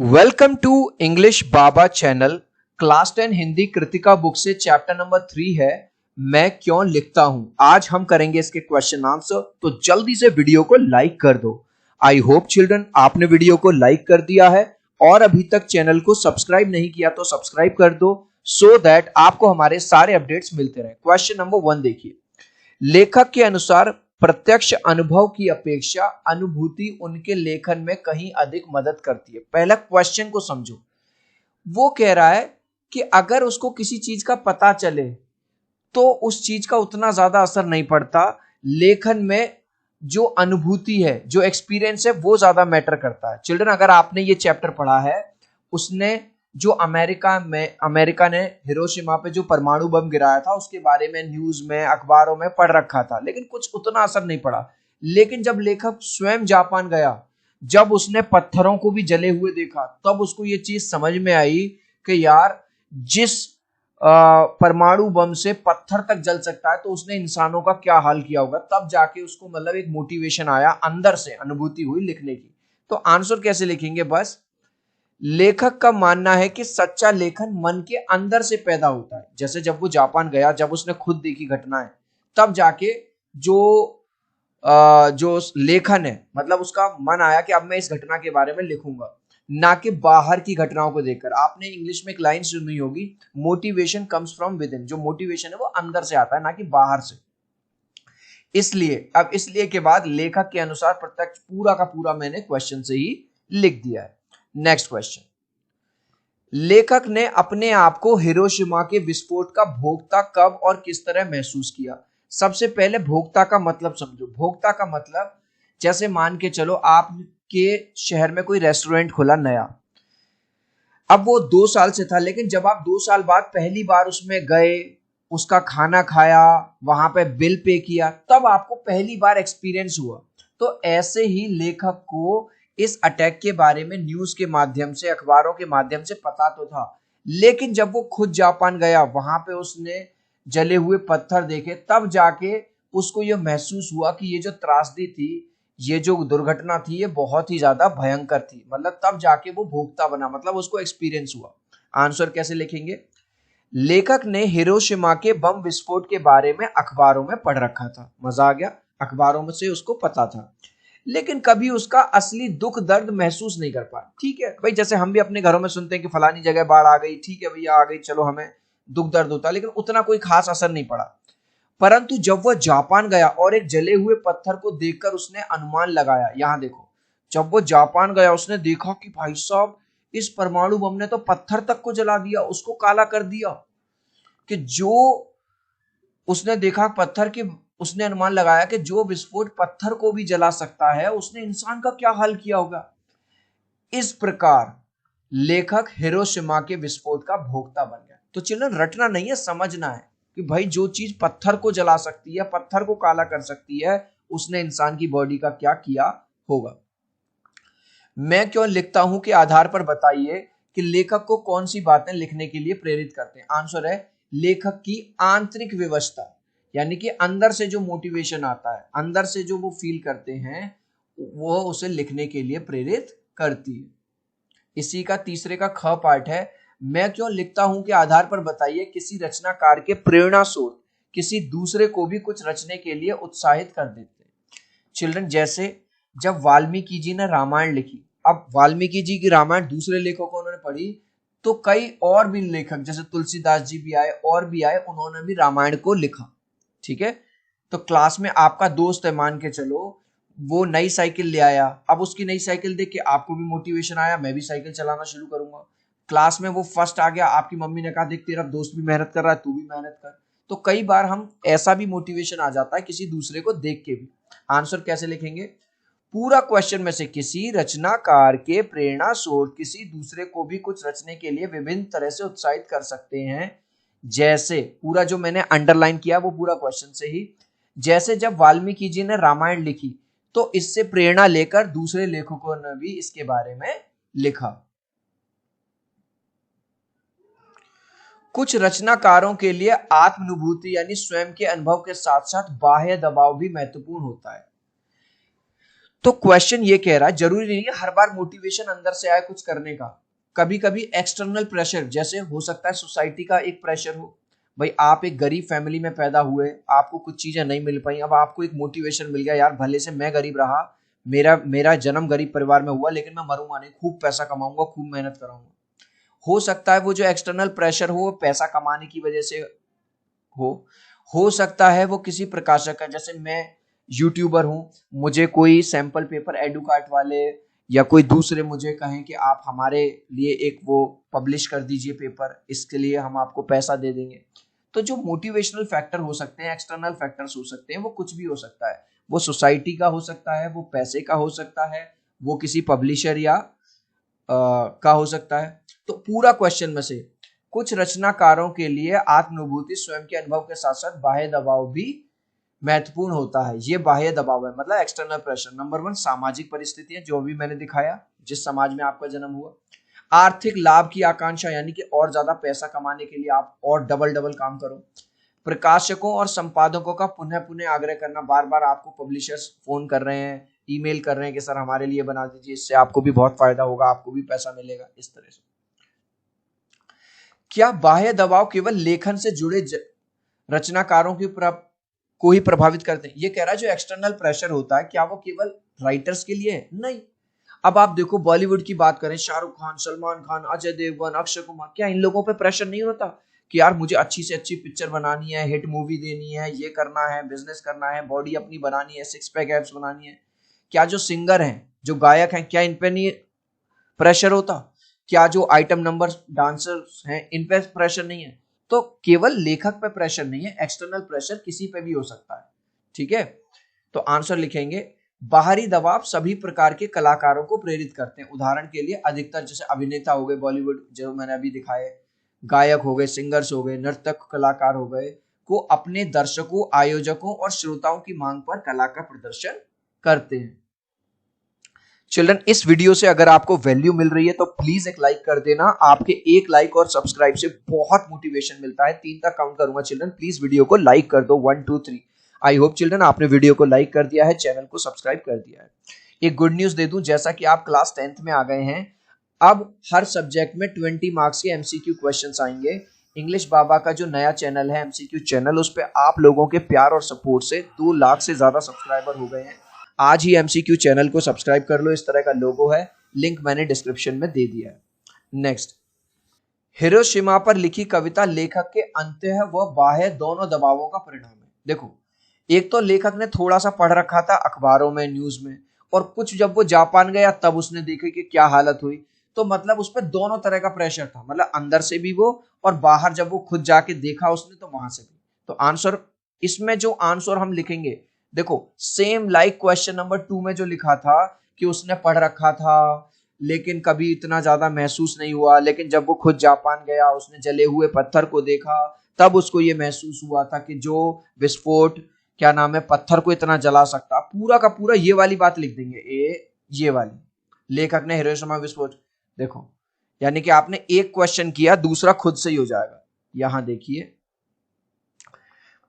Welcome to English Baba channel. Class 10 Hindi Kritika book से chapter number 3 है मैं क्यों लिखता हूं। आज हम करेंगे इसके क्वेश्चन आंसर, तो जल्दी से वीडियो को लाइक कर दो। आई होप चिल्ड्रन आपने वीडियो को लाइक कर दिया है और अभी तक चैनल को सब्सक्राइब नहीं किया तो सब्सक्राइब कर दो सो दैट आपको हमारे सारे अपडेट्स मिलते रहे। क्वेश्चन नंबर 1 देखिए, लेखक के अनुसार प्रत्यक्ष अनुभव की अपेक्षा अनुभूति उनके लेखन में कहीं अधिक मदद करती है। पहला क्वेश्चन को समझो, वो कह रहा है कि अगर उसको किसी चीज का पता चले तो उस चीज का उतना ज्यादा असर नहीं पड़ता, लेखन में जो अनुभूति है, जो एक्सपीरियंस है, वो ज्यादा मैटर करता है। चिल्ड्रन अगर आपने ये चैप्टर पढ़ा है, उसने जो अमेरिका ने हिरोशिमा पे जो परमाणु बम गिराया था उसके बारे में न्यूज में अखबारों में पढ़ रखा था, लेकिन कुछ उतना असर नहीं पड़ा। लेकिन जब लेखक स्वयं जापान गया, जब उसने पत्थरों को भी जले हुए देखा, तब उसको ये चीज समझ में आई कि यार जिस परमाणु बम से पत्थर तक जल सकता है तो उसने इंसानों का क्या हाल किया होगा। तब जाके उसको मतलब एक मोटिवेशन आया, अंदर से अनुभूति हुई लिखने की। तो आंसर कैसे लिखेंगे, बस लेखक का मानना है कि सच्चा लेखन मन के अंदर से पैदा होता है। जैसे जब वो जापान गया, जब उसने खुद देखी घटनाएं, तब जाके जो लेखन है, मतलब उसका मन आया कि अब मैं इस घटना के बारे में लिखूंगा, ना कि बाहर की घटनाओं को देखकर। आपने इंग्लिश में एक लाइन सुनी होगी, motivation comes from with in. जो मोटिवेशन है वो अंदर से आता है, ना कि बाहर से। इसलिए के बाद लेखक के अनुसार प्रत्यक्ष पूरा का पूरा मैंने क्वेश्चन से ही लिख दिया है। नेक्स्ट क्वेश्चन, लेखक ने अपने आप को हिरोशिमा के विस्फोट का भोक्ता कब और किस तरह महसूस किया। सबसे पहले भोक्ता का मतलब समझो। भोक्ता का मतलब, जैसे मान के चलो आपके शहर में कोई रेस्टोरेंट खुला नया, अब वो 2 साल से था, लेकिन जब आप 2 साल बाद पहली बार उसमें गए, उसका खाना खाया, वहां पे बिल पे किया, तब आपको पहली बार एक्सपीरियंस हुआ। तो ऐसे ही लेखक को इस अटैक के बारे में न्यूज के माध्यम से, अखबारों के माध्यम से पता तो था, लेकिन जब वो खुद जापान गया, वहां पे उसने जले हुए पत्थर देखे, तब जाके उसको यह महसूस हुआ कि ये जो त्रासदी थी, ये जो दुर्घटना थी, ये बहुत ही ज्यादा भयंकर थी। मतलब तब जाके वो भोक्ता बना, मतलब उसको एक्सपीरियंस हुआ। आंसर कैसे लिखेंगे, लेखक ने हिरोशिमा के बम विस्फोट के बारे में अखबारों में पढ़ रखा था। मजा आ गया, अखबारों में से उसको पता था, लेकिन कभी उसका असली दुख दर्द महसूस नहीं कर पाया। ठीक है भाई, जैसे हम भी अपने घरों में सुनते हैं कि फलानी जगह बाढ़ आ गई, ठीक है भैया आ गई, चलो हमें दुख दर्द होता, लेकिन उतना कोई खास असर नहीं पड़ा। परंतु जब वह जापान गया और एक जले हुए पत्थर को देखकर उसने अनुमान लगाया, यहां देखो, जब वो जापान गया उसने देखा कि भाई साहब इस परमाणु बम ने तो पत्थर तक को जला दिया, उसको काला कर दिया। कि जो उसने देखा पत्थर के, उसने अनुमान लगाया कि जो विस्फोट पत्थर को भी जला सकता है, उसने इंसान का क्या हाल किया होगा। इस प्रकार लेखक हिरोशिमा के विस्फोट का भोक्ता बन गया। तो चिल्ड्रन रटना नहीं है, समझना है कि भाई जो चीज पत्थर को जला सकती है, पत्थर को काला कर सकती है, उसने इंसान की बॉडी का क्या किया होगा। मैं क्यों लिखता हूं के आधार पर बताइए कि लेखक को कौन सी बातें लिखने के लिए प्रेरित करते हैं। आंसर है लेखक की आंतरिक व्यवस्था, यानी कि अंदर से जो मोटिवेशन आता है, अंदर से जो वो फील करते हैं, वो उसे लिखने के लिए प्रेरित करती है। इसी का तीसरे का ख पार्ट है, मैं क्यों लिखता हूं के आधार पर बताइए किसी रचनाकार के प्रेरणा स्रोत किसी दूसरे को भी कुछ रचने के लिए उत्साहित कर देते हैं। चिल्ड्रन जैसे जब वाल्मीकि जी ने रामायण लिखी, अब वाल्मीकि जी की रामायण दूसरे लेखकों ने पढ़ी, तो कई और भी लेखक जैसे तुलसीदास जी भी आए, और भी आए, उन्होंने भी रामायण को लिखा। ठीक है, तो क्लास में आपका दोस्त है, मान के चलो वो नई साइकिल ले आया, अब उसकी नई साइकिल देख के आपको भी मोटिवेशन आया, मैं भी साइकिल चलाना शुरू करूंगा। क्लास में वो फर्स्ट आ गया, आपकी मम्मी ने कहा देख तेरा दोस्त भी मेहनत कर रहा है, तू भी मेहनत कर। तो कई बार हम ऐसा भी मोटिवेशन आ जाता है किसी दूसरे को देख के भी। आंसर कैसे लिखेंगे, पूरा क्वेश्चन में से किसी रचनाकार के प्रेरणा स्रोत किसी दूसरे को भी कुछ रचने के लिए विभिन्न तरह से उत्साहित कर सकते हैं। जैसे पूरा जो मैंने अंडरलाइन किया वो पूरा क्वेश्चन से ही, जैसे जब वाल्मीकि जी ने रामायण लिखी तो इससे प्रेरणा लेकर दूसरे लेखकों ने भी इसके बारे में लिखा। कुछ रचनाकारों के लिए आत्मानुभूति यानी स्वयं के अनुभव के साथ साथ बाह्य दबाव भी महत्वपूर्ण होता है। तो क्वेश्चन ये कह रहा है जरूरी नहीं है हर बार मोटिवेशन अंदर से आए कुछ करने का, कभी कभी एक्सटर्नल प्रेशर, जैसे हो सकता है सोसाइटी का एक प्रेशर हो, भाई आप एक गरीब फैमिली में पैदा हुए, आपको कुछ चीजें नहीं मिल पाई, अब आपको एक मोटिवेशन मिल गया, यार भले से मैं गरीब रहा, मेरा मेरा जन्म गरीब परिवार में हुआ, लेकिन मैं मरूंगा नहीं, खूब पैसा कमाऊंगा, खूब मेहनत कराऊंगा। हो सकता है वो जो एक्सटर्नल प्रेशर हो वो पैसा कमाने की वजह से हो सकता है वो किसी प्रकाशक का, जैसे मैं यूट्यूबर हूं, मुझे कोई सैंपल पेपर एडुकार्ट वाले या कोई दूसरे मुझे कहें कि आप हमारे लिए एक वो पब्लिश कर दीजिए पेपर, इसके लिए हम आपको पैसा दे देंगे। तो जो मोटिवेशनल फैक्टर हो सकते हैं, एक्सटर्नल फैक्टर्स हो सकते हैं, वो कुछ भी हो सकता है, वो सोसाइटी का हो सकता है, वो पैसे का हो सकता है, वो किसी पब्लिशर या का हो सकता है। तो पूरा क्वेश्चन में से कुछ रचनाकारों के लिए आत्मानुभूति स्वयं के अनुभव के साथ साथ बाह्य दबाव भी महत्वपूर्ण होता है। ये बाह्य दबाव है, मतलब एक्सटर्नल प्रेशर। नंबर 1 सामाजिक परिस्थितियां, जो भी मैंने दिखाया, जिस समाज में आपका जन्म हुआ। आर्थिक लाभ की आकांक्षा, यानी कि और ज्यादा पैसा कमाने के लिए आप और डबल डबल काम करो। प्रकाशकों और संपादकों का पुनः पुनः आग्रह करना, बार बार आपको पब्लिशर्स फोन कर रहे हैं, ईमेल कर रहे हैं कि सर हमारे लिए बना दीजिए, इससे आपको भी बहुत फायदा होगा, आपको भी पैसा मिलेगा, इस तरह से। क्या बाह्य दबाव केवल लेखन से जुड़े रचनाकारों को ही प्रभावित करते हैं? ये कह रहा है जो एक्सटर्नल प्रेशर होता है, क्या वो केवल राइटर्स के लिए है? नहीं। अब आप देखो बॉलीवुड की बात करें, शाहरुख खान, सलमान खान, अजय देवगन, अक्षय कुमार, क्या इन लोगों पे प्रेशर नहीं होता कि यार मुझे अच्छी से अच्छी पिक्चर बनानी है, हिट मूवी देनी है, ये करना है, बिजनेस करना है, बॉडी अपनी बनानी है, सिक्स पैक एब्स बनानी है? क्या जो सिंगर हैं, जो गायक हैं, क्या इन पे नहीं प्रेशर होता? क्या जो आइटम नंबर डांसर्स हैं, इन पे प्रेशर नहीं है? तो केवल लेखक पे प्रेशर नहीं है, एक्सटर्नल प्रेशर किसी पे भी हो सकता है। ठीक है, तो आंसर लिखेंगे बाहरी दबाव सभी प्रकार के कलाकारों को प्रेरित करते हैं। उदाहरण के लिए अधिकतर जैसे अभिनेता हो गए बॉलीवुड, जो मैंने अभी दिखाए, गायक हो गए, सिंगर्स हो गए, नर्तक कलाकार हो गए, को अपने दर्शकों, आयोजकों और श्रोताओं की मांग पर कला का प्रदर्शन करते हैं। चिल्ड्रन, इस वीडियो से अगर आपको वैल्यू मिल रही है तो प्लीज एक लाइक कर देना। आपके एक लाइक और सब्सक्राइब से बहुत मोटिवेशन मिलता है। 3 तक काउंट करूंगा चिल्ड्रन, प्लीज वीडियो को लाइक कर दो। 1 2 3। आई होप चिल्ड्रन आपने वीडियो को लाइक कर दिया है, चैनल को सब्सक्राइब कर दिया है। एक गुड न्यूज दे दूं, जैसा कि आप क्लास 10th में आ गए हैं, अब हर सब्जेक्ट में 20 मार्क्स के एमसीक्यू क्वेश्चंस आएंगे। इंग्लिश बाबा का जो नया चैनल है एमसीक्यू चैनल, उस पर आप लोगों के प्यार और सपोर्ट से 2 लाख से ज्यादा सब्सक्राइबर हो गए हैं। आज ही एमसीक्यू चैनल को सब्सक्राइब कर लो, इस तरह का लोगो है, लिंक मैंने डिस्क्रिप्शन में दे दिया है। नेक्स्ट, हिरोशिमा पर लिखी कविता लेखक के अंतः व बाह्य दोनों दबावों का परिणाम है। देखो, एक तो लेखक ने थोड़ा सा पढ़ रखा था अखबारों में, न्यूज में, और कुछ जब वो जापान गया तब उसने देखा कि क्या हालत हुई, तो मतलब उस पर दोनों तरह का प्रेशर था, मतलब अंदर से भी वो और बाहर जब वो खुद जाके देखा उसने तो वहां से भी। तो आंसर, इसमें जो आंसर हम लिखेंगे, देखो सेम लाइक क्वेश्चन नंबर 2 में जो लिखा था कि उसने पढ़ रखा था लेकिन कभी इतना ज्यादा महसूस नहीं हुआ, लेकिन जब वो खुद जापान गया, उसने जले हुए पत्थर को देखा, तब उसको ये महसूस हुआ था कि जो विस्फोट, क्या नाम है, पत्थर को इतना जला सकता। पूरा का पूरा ये वाली बात लिख देंगे, ये वाली, लेखक ने हिरोशिमा विस्फोट। देखो, यानी कि आपने एक क्वेश्चन किया, दूसरा खुद से ही हो जाएगा। यहां देखिए,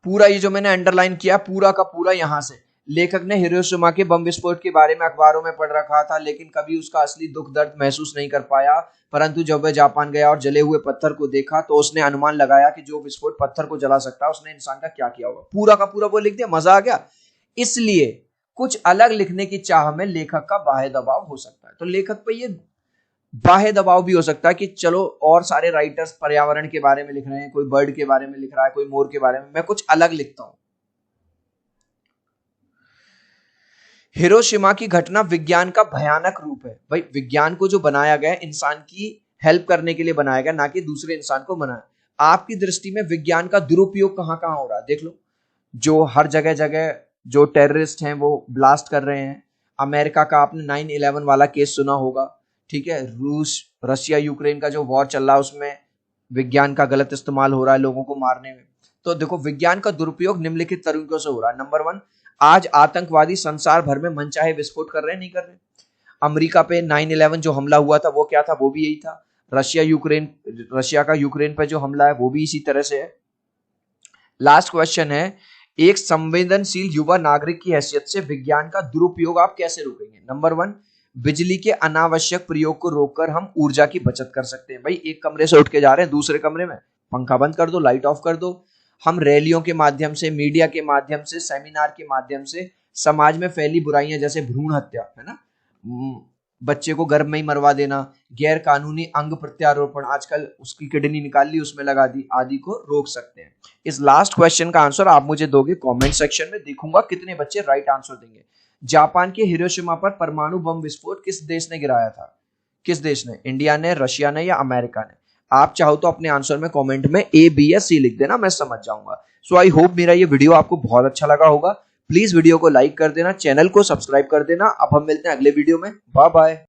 पूरा ये जो मैंने अंडरलाइन किया, पूरा का पूरा यहां से, लेखक ने हिरोशिमा के बम विस्फोट के बारे में अखबारों में पढ़ रखा था, लेकिन कभी उसका असली दुख दर्द महसूस नहीं कर पाया, परंतु जब वह जापान गया और जले हुए पत्थर को देखा तो उसने अनुमान लगाया कि जो विस्फोट पत्थर को जला सकता है, उसने इंसान का क्या किया होगा। पूरा का पूरा वो लिख दिया, मजा आ गया। इसलिए कुछ अलग लिखने की चाह में लेखक का बाह्य दबाव हो सकता है। तो लेखक पे ये बाह्य दबाव भी हो सकता है कि चलो और सारे राइटर्स पर्यावरण के बारे में लिख रहे हैं, कोई बर्ड के बारे में लिख रहा है, कोई मोर के बारे में, मैं कुछ अलग लिखता हूं। हिरोशिमा की घटना विज्ञान का भयानक रूप है। भाई, विज्ञान को जो बनाया गया इंसान की हेल्प करने के लिए बनाया गया, ना कि दूसरे इंसान को बनाया। आपकी दृष्टि में विज्ञान का दुरुपयोग कहां कहां हो रहा है? देख लो, जो हर जगह जगह जो टेररिस्ट हैं वो ब्लास्ट कर रहे हैं। अमेरिका का आपने 9/11 वाला केस सुना होगा, ठीक है। रूस, रशिया, यूक्रेन का जो वॉर चल रहा है, उसमें विज्ञान का गलत इस्तेमाल हो रहा है लोगों को मारने में। तो देखो, विज्ञान का दुरुपयोग निम्नलिखित तरीकों से हो रहा है। नंबर 1, आज आतंकवादी संसार भर में मनचाहे विस्फोट कर रहे हैं, नहीं कर रहे? अमेरिका पे 9/11 जो हमला हुआ था वो क्या था? वो भी यही था। रशिया का यूक्रेन पे जो हमला है वो भी इसी तरह से है। लास्ट क्वेश्चन है, एक संवेदनशील युवा नागरिक की हैसियत से विज्ञान का दुरुपयोग आप कैसे रोकेंगे? नंबर 1, बिजली के अनावश्यक प्रयोग को रोककर हम ऊर्जा की बचत कर सकते हैं। भाई एक कमरे से उठ के जा रहे हैं दूसरे कमरे में, पंखा बंद कर दो, लाइट ऑफ कर दो। हम रैलियों के माध्यम से, मीडिया के माध्यम से, सेमिनार के माध्यम से समाज में फैली बुराइयां जैसे भ्रूण हत्या, है ना, बच्चे को गर्भ में ही मरवा देना, गैर कानूनी अंग प्रत्यारोपण, आजकल उसकी किडनी निकाल ली उसमें लगा दी, आदि को रोक सकते हैं। इस लास्ट क्वेश्चन का आंसर आप मुझे दोगे कमेंट सेक्शन में, देखूंगा कितने बच्चे राइट आंसर देंगे। जापान के हिरोशिमा पर परमाणु बम विस्फोट किस देश ने गिराया था? किस देश ने? इंडिया ने, रशिया ने या अमेरिका ने? आप चाहो तो अपने आंसर में कमेंट में ए, बी या सी लिख देना, मैं समझ जाऊंगा। सो आई होप मेरा ये वीडियो आपको बहुत अच्छा लगा होगा। प्लीज वीडियो को लाइक कर देना, चैनल को सब्सक्राइब कर देना। अब हम मिलते हैं अगले वीडियो में। Bye bye.